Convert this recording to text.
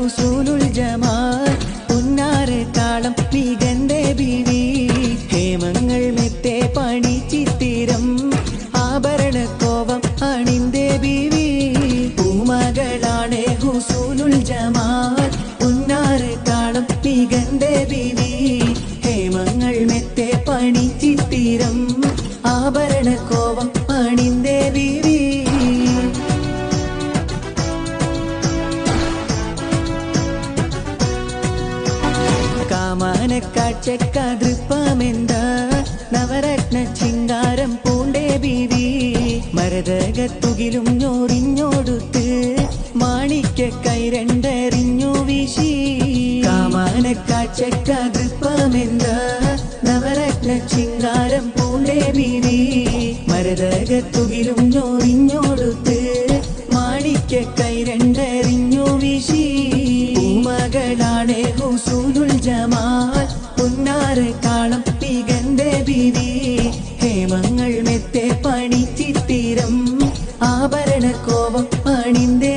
ഹുസൂനുൽ Jamal പുന്നാറ് കാളം മികന്റെ ബീവി ഹേമങ്ങൾ മെത്തെ പണി ചിത്തിരം ആഭരണ കോവം അണിന്തേ ബീവി പൂമകളാണ് ഹുസൂനുൽ Jamal പുന്നാറ് കാളം മികന്റെ ബീവി ഹേമങ്ങൾ മെത്തെ പണി ചിത്തിരം ആഭരണ കോവം അണിന്തേ ബീവി കാമാനക്കാഴ്ചക്കതൃപ്പമെന്ത നവരത്ന ചിങ്കാരം പൂണ്ടേ ബീവി മരതകത്തുകിലും ഞോറിഞ്ഞോടുത്ത് മാണിക്ക കൈരണ്ടെറിഞ്ഞു വീശി കാമാനക്കാഴ്ചക്കതൃപ്പമെന്ത നവരത്ന ചിങ്കാരം പൂണ്ടേ ബീവി മരതകത്തുകിലും ഞോറിഞ്ഞോടുത്ത് മാണിക്ക കൈരണ്ടെറിഞ്ഞു വീശി പൂമകളാണ് ഹുസൂനുൽ ജമാൽ പുന്നാറ് കാളം മികന്റെ ബീവി ഹേമങ്ങൾ മെത്തെ പണി ചിത്തിരം ആഭരണ കോവം അണിന്തേ